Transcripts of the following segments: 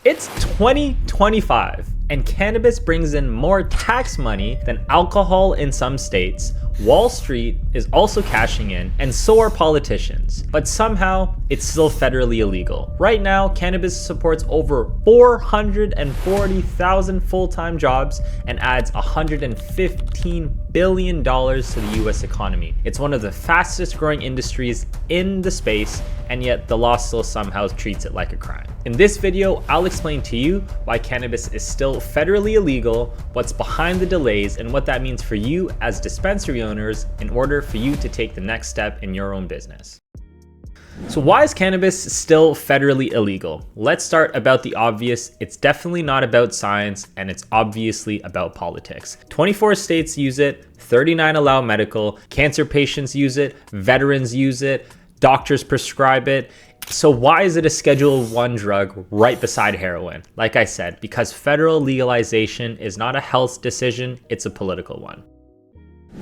It's 2025 and cannabis brings in more tax money than alcohol in some states. Wall Street is also cashing in, and so are politicians. But somehow, it's still federally illegal. Right now, cannabis supports over 440,000 full-time jobs and adds $115 billion to the US economy. It's one of the fastest growing industries in the space, and yet the law still somehow treats it like a crime. In this video, I'll explain to you why cannabis is still federally illegal, what's behind the delays, and what that means for you as dispensary owners in order for you to take the next step in your own business. So why is cannabis still federally illegal? Let's start about the obvious. It's definitely not about science, and it's obviously about politics. 24 states use it, 39 allow medical, cancer patients use it, veterans use it, doctors prescribe it. So why is it a Schedule 1 drug right beside heroin? Like I said, because federal legalization is not a health decision, it's a political one.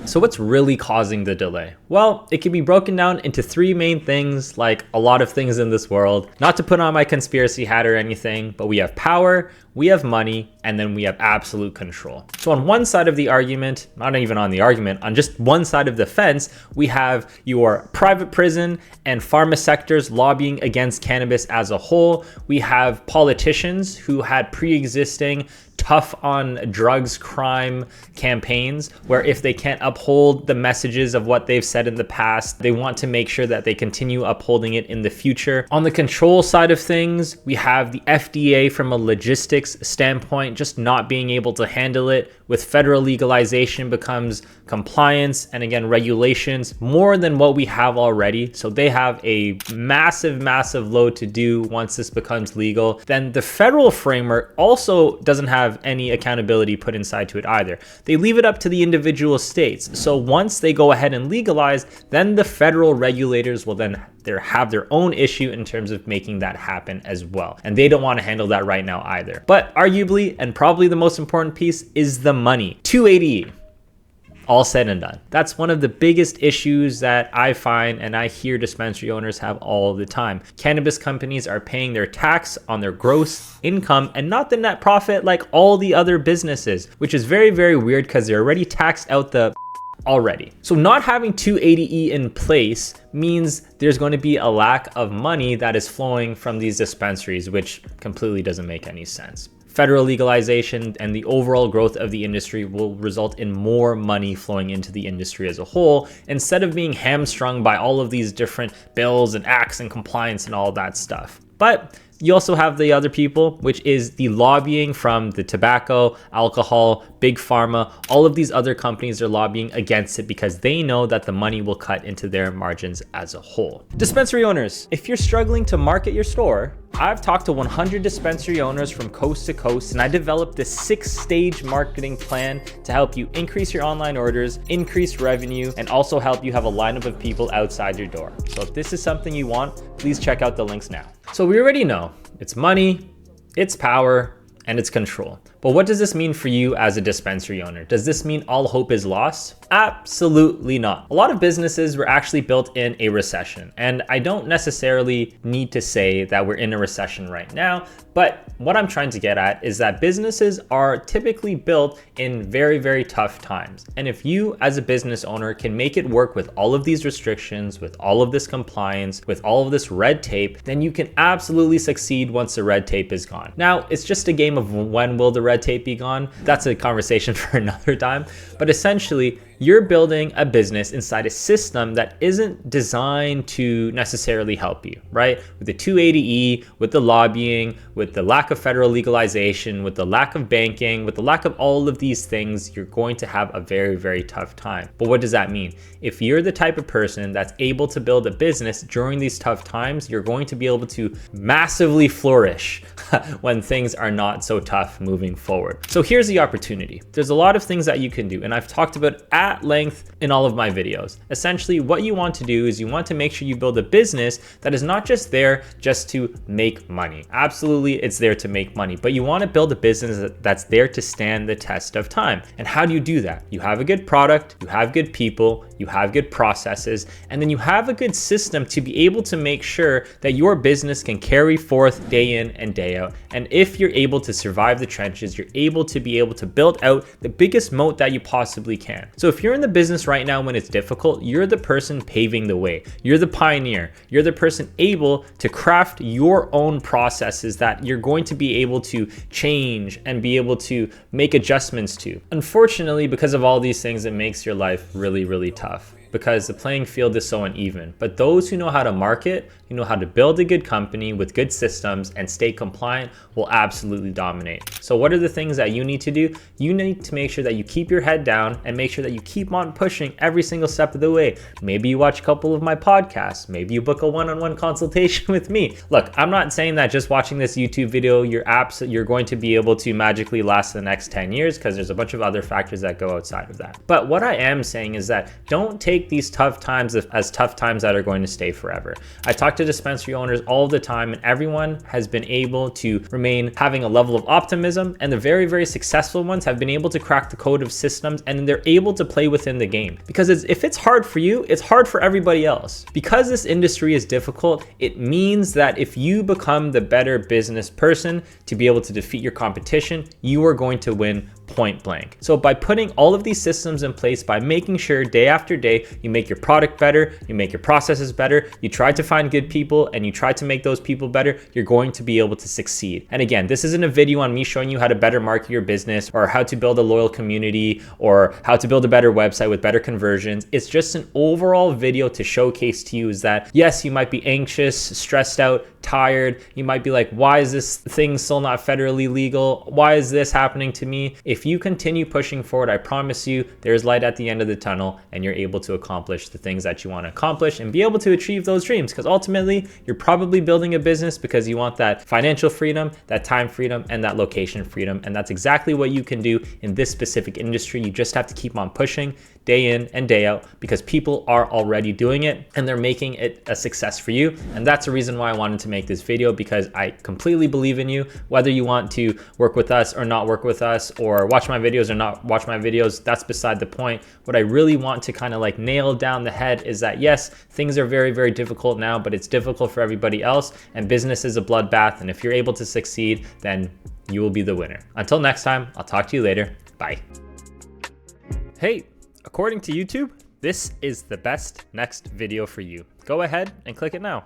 So what's really causing the delay? Well, it can be broken down into three main things, like a lot of things in this world. Not to put on my conspiracy hat or anything, but we have power, we have money, and then we have absolute control. So on one side of the argument, not even on the argument, on just one side of the fence, we have your private prison and pharma sectors lobbying against cannabis as a whole. We have politicians who had pre-existing tough on drugs crime campaigns where if they can't uphold the messages of what they've said in the past, they want to make sure that they continue upholding it in the future. On the control side of things, we have the FDA from a logistics standpoint just not being able to handle it. With federal legalization becomes compliance and again regulations more than what we have already. So they have a massive load to do once this becomes legal. Then the federal framework also doesn't have any accountability put inside to it either. They leave it up to the individual states. So once they go ahead and legalize, then the federal regulators will then have their own issue in terms of making that happen as well. And they don't want to handle that right now either. But arguably, and probably the most important piece, is the money. 280E. All said and done. That's one of the biggest issues that I find and I hear dispensary owners have all the time. Cannabis companies are paying their tax on their gross income and not the net profit like all the other businesses, which is very weird because they're already taxed out the already. So not having 280E in place means there's going to be a lack of money that is flowing from these dispensaries, which completely doesn't make any sense. Federal legalization and the overall growth of the industry will result in more money flowing into the industry as a whole, instead of being hamstrung by all of these different bills and acts and compliance and all that stuff. But you also have the other people, which is the lobbying from the tobacco, alcohol, big pharma. All of these other companies are lobbying against it because they know that the money will cut into their margins as a whole. Dispensary owners, if you're struggling to market your store, I've talked to 100 dispensary owners from coast to coast, and I developed this 6-stage marketing plan to help you increase your online orders, increase revenue, and also help you have a lineup of people outside your door. So if this is something you want, please check out the links now. So we already know it's money, it's power, and it's control. But what does this mean for you as a dispensary owner? Does this mean all hope is lost? Absolutely not. A lot of businesses were actually built in a recession, and I don't necessarily need to say that we're in a recession right now, but what I'm trying to get at is that businesses are typically built in very tough times. And if you as a business owner can make it work with all of these restrictions, with all of this compliance, with all of this red tape, then you can absolutely succeed once the red tape is gone. Now, it's just a game of when will the red tape be gone? That's a conversation for another time. But essentially, you're building a business inside a system that isn't designed to necessarily help you, right? With the 280E, with the lobbying, with the lack of federal legalization, with the lack of banking, with the lack of all of these things, you're going to have a very tough time. But what does that mean? If you're the type of person that's able to build a business during these tough times, you're going to be able to massively flourish when things are not so tough moving forward. So here's the opportunity. There's a lot of things that you can do, and I've talked about at length in all of my videos. Essentially, what you want to do is you want to make sure you build a business that is not just there just to make money. Absolutely, it's there to make money, but you want to build a business that's there to stand the test of time. And how do you do that? You have a good product, you have good people, you have good processes, and then you have a good system to be able to make sure that your business can carry forth day in and day out. And if you're able to survive the trenches, you're able to build out the biggest moat that you possibly can. So if you're in the business right now when it's difficult, you're the person paving the way. You're the pioneer. You're the person able to craft your own processes that you're going to be able to change and be able to make adjustments to. Unfortunately, because of all these things, it makes your life really, really tough, because the playing field is so uneven. But those who know how to market, who know how to build a good company with good systems and stay compliant will absolutely dominate. So what are the things that you need to do? You need to make sure that you keep your head down and make sure that you keep on pushing every single step of the way. Maybe you watch a couple of my podcasts. Maybe you book a one-on-one consultation with me. Look, I'm not saying that just watching this YouTube video, you're going to be able to magically last the next 10 years, because there's a bunch of other factors that go outside of that. But what I am saying is that don't take these tough times as tough times that are going to stay forever. I talk to dispensary owners all the time, and everyone has been able to remain having a level of optimism, and the very, very successful ones have been able to crack the code of systems, and they're able to play within the game. Because if it's hard for you, it's hard for everybody else. Because this industry is difficult, it means that if you become the better business person to be able to defeat your competition, you are going to win point blank. So by putting all of these systems in place, by making sure day after day you make your product better, you make your processes better, you try to find good people and you try to make those people better, you're going to be able to succeed. And again, this isn't a video on me showing you how to better market your business or how to build a loyal community or how to build a better website with better conversions. It's just an overall video to showcase to you is that yes, you might be anxious, stressed out, tired. You might be like, why is this thing still not federally legal? Why is this happening to me? If you continue pushing forward, I promise you there's light at the end of the tunnel, and you're able to accomplish the things that you want to accomplish and be able to achieve those dreams. Because ultimately, you're probably building a business because you want that financial freedom, that time freedom, and that location freedom. And that's exactly what you can do in this specific industry. You just have to keep on pushing day in and day out, because people are already doing it and they're making it a success for you. And that's the reason why I wanted to make this video, because I completely believe in you. Whether you want to work with us or not work with us, or watch my videos or not watch my videos, that's beside the point. What I really want to kind of like nail down the head is that yes, things are very, very difficult now, but it's difficult for everybody else, and business is a bloodbath. And if you're able to succeed, then you will be the winner. Until next time, I'll talk to you later. Bye. Hey, according to YouTube, this is the best next video for you. Go ahead and click it now.